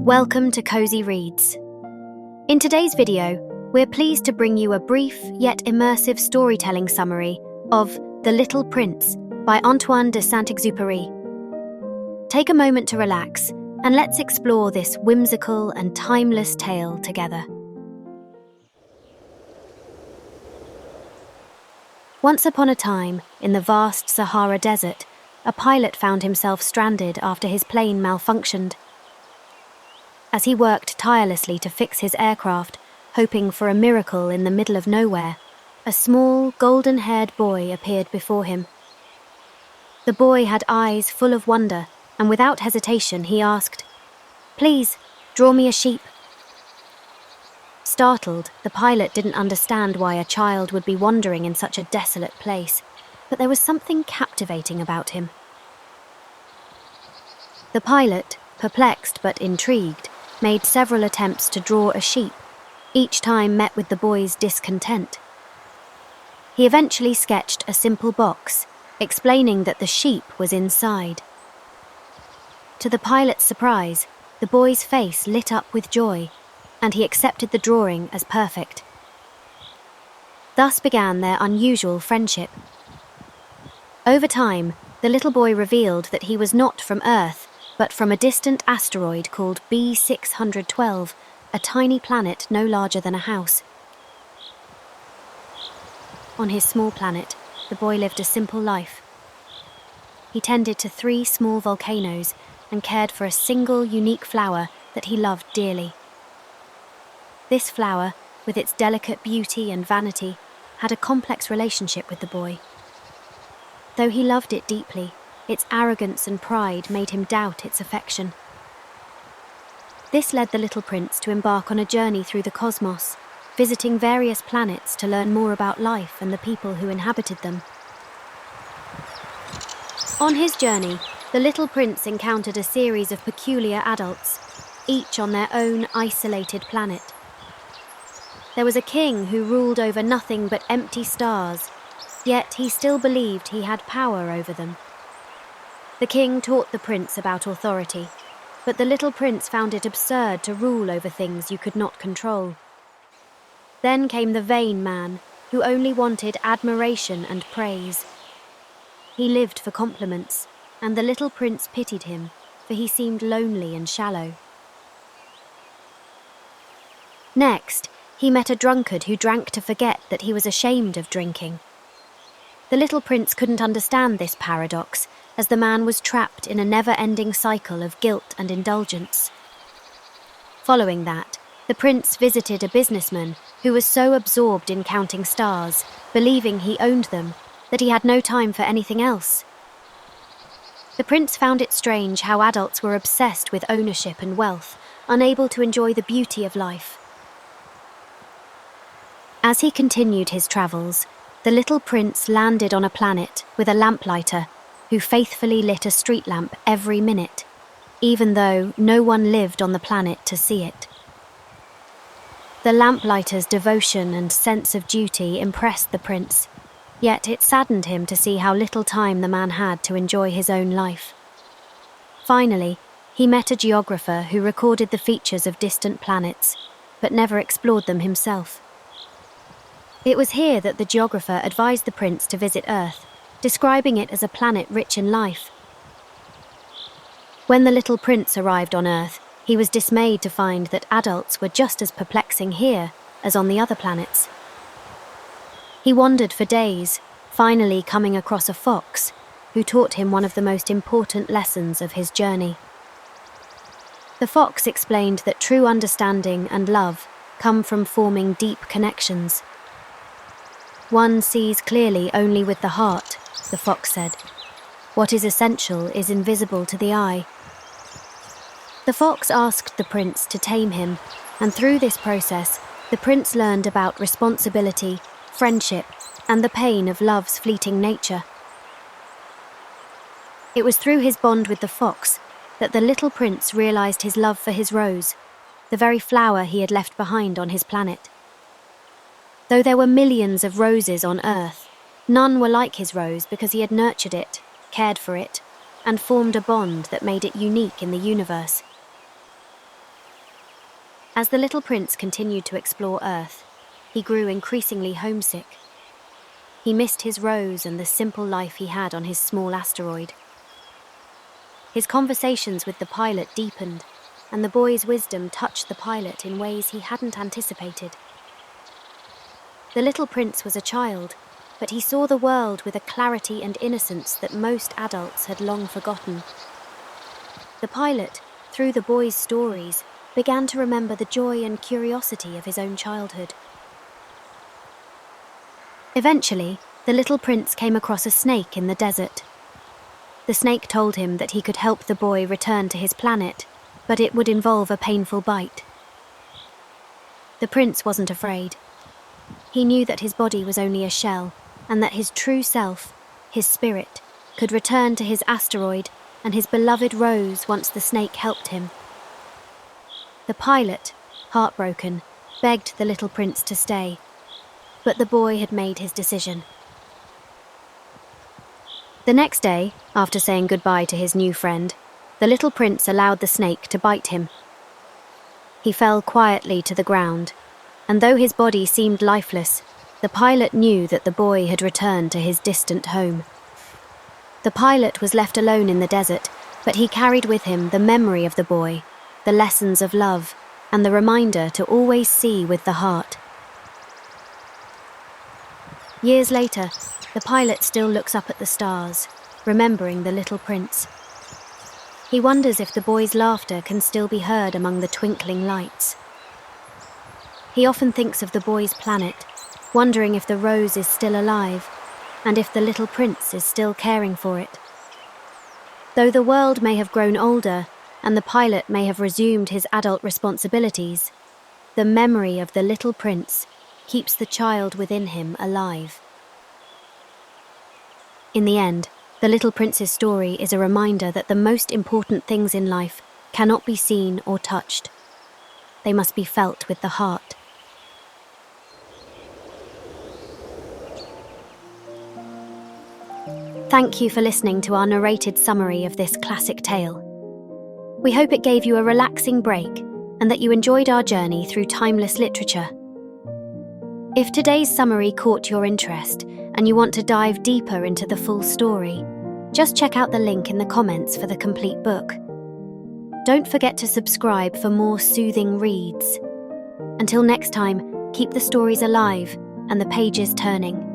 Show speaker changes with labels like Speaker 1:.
Speaker 1: Welcome to Cozy Reads. In today's video, we're pleased to bring you a brief yet immersive storytelling summary of The Little Prince by Antoine de Saint-Exupéry. Take a moment to relax and let's explore this whimsical and timeless tale together. Once upon a time, in the vast Sahara Desert, a pilot found himself stranded after his plane malfunctioned. As he worked tirelessly to fix his aircraft, hoping for a miracle in the middle of nowhere, a small, golden-haired boy appeared before him. The boy had eyes full of wonder, and without hesitation he asked, "Please, draw me a sheep." Startled, the pilot didn't understand why a child would be wandering in such a desolate place, but there was something captivating about him. The pilot, perplexed but intrigued, made several attempts to draw a sheep, each time met with the boy's discontent. He eventually sketched a simple box, explaining that the sheep was inside. To the pilot's surprise, the boy's face lit up with joy, and he accepted the drawing as perfect. Thus began their unusual friendship. Over time, the little boy revealed that he was not from Earth, but from a distant asteroid called B612, a tiny planet no larger than a house. On his small planet, the boy lived a simple life. He tended to 3 small volcanoes and cared for a single unique flower that he loved dearly. This flower, with its delicate beauty and vanity, had a complex relationship with the boy. Though he loved it deeply, its arrogance and pride made him doubt its affection. This led the little prince to embark on a journey through the cosmos, visiting various planets to learn more about life and the people who inhabited them. On his journey, the little prince encountered a series of peculiar adults, each on their own isolated planet. There was a king who ruled over nothing but empty stars, yet he still believed he had power over them. The king taught the prince about authority, but the little prince found it absurd to rule over things you could not control. Then came the vain man, who only wanted admiration and praise. He lived for compliments, and the little prince pitied him, for he seemed lonely and shallow. Next, he met a drunkard who drank to forget that he was ashamed of drinking. The little prince couldn't understand this paradox, as the man was trapped in a never-ending cycle of guilt and indulgence. Following that, the prince visited a businessman who was so absorbed in counting stars, believing he owned them, that he had no time for anything else. The prince found it strange how adults were obsessed with ownership and wealth, unable to enjoy the beauty of life. As he continued his travels, the little prince landed on a planet with a lamplighter who faithfully lit a street lamp every minute, even though no one lived on the planet to see it. The lamplighter's devotion and sense of duty impressed the prince, yet it saddened him to see how little time the man had to enjoy his own life. Finally, he met a geographer who recorded the features of distant planets, but never explored them himself. It was here that the geographer advised the prince to visit Earth, describing it as a planet rich in life. When the little prince arrived on Earth, he was dismayed to find that adults were just as perplexing here as on the other planets. He wandered for days, finally coming across a fox, who taught him one of the most important lessons of his journey. The fox explained that true understanding and love come from forming deep connections. "One sees clearly only with the heart," the fox said. "What is essential is invisible to the eye." The fox asked the prince to tame him, and through this process, the prince learned about responsibility, friendship, and the pain of love's fleeting nature. It was through his bond with the fox that the little prince realized his love for his rose, the very flower he had left behind on his planet. Though there were millions of roses on Earth, none were like his rose because he had nurtured it, cared for it, and formed a bond that made it unique in the universe. As the little prince continued to explore Earth, he grew increasingly homesick. He missed his rose and the simple life he had on his small asteroid. His conversations with the pilot deepened, and the boy's wisdom touched the pilot in ways he hadn't anticipated. The little prince was a child, but he saw the world with a clarity and innocence that most adults had long forgotten. The pilot, through the boy's stories, began to remember the joy and curiosity of his own childhood. Eventually, the little prince came across a snake in the desert. The snake told him that he could help the boy return to his planet, but it would involve a painful bite. The prince wasn't afraid. He knew that his body was only a shell, and that his true self, his spirit, could return to his asteroid and his beloved rose once the snake helped him. The pilot, heartbroken, begged the little prince to stay, but the boy had made his decision. The next day, after saying goodbye to his new friend, the little prince allowed the snake to bite him. He fell quietly to the ground, and though his body seemed lifeless, the pilot knew that the boy had returned to his distant home. The pilot was left alone in the desert, but he carried with him the memory of the boy, the lessons of love, and the reminder to always see with the heart. Years later, the pilot still looks up at the stars, remembering the little prince. He wonders if the boy's laughter can still be heard among the twinkling lights. He often thinks of the boy's planet, wondering if the rose is still alive, and if the little prince is still caring for it. Though the world may have grown older, and the pilot may have resumed his adult responsibilities, the memory of the little prince keeps the child within him alive. In the end, the little prince's story is a reminder that the most important things in life cannot be seen or touched. They must be felt with the heart. Thank you for listening to our narrated summary of this classic tale. We hope it gave you a relaxing break and that you enjoyed our journey through timeless literature. If today's summary caught your interest and you want to dive deeper into the full story, just check out the link in the comments for the complete book. Don't forget to subscribe for more soothing reads. Until next time, keep the stories alive and the pages turning.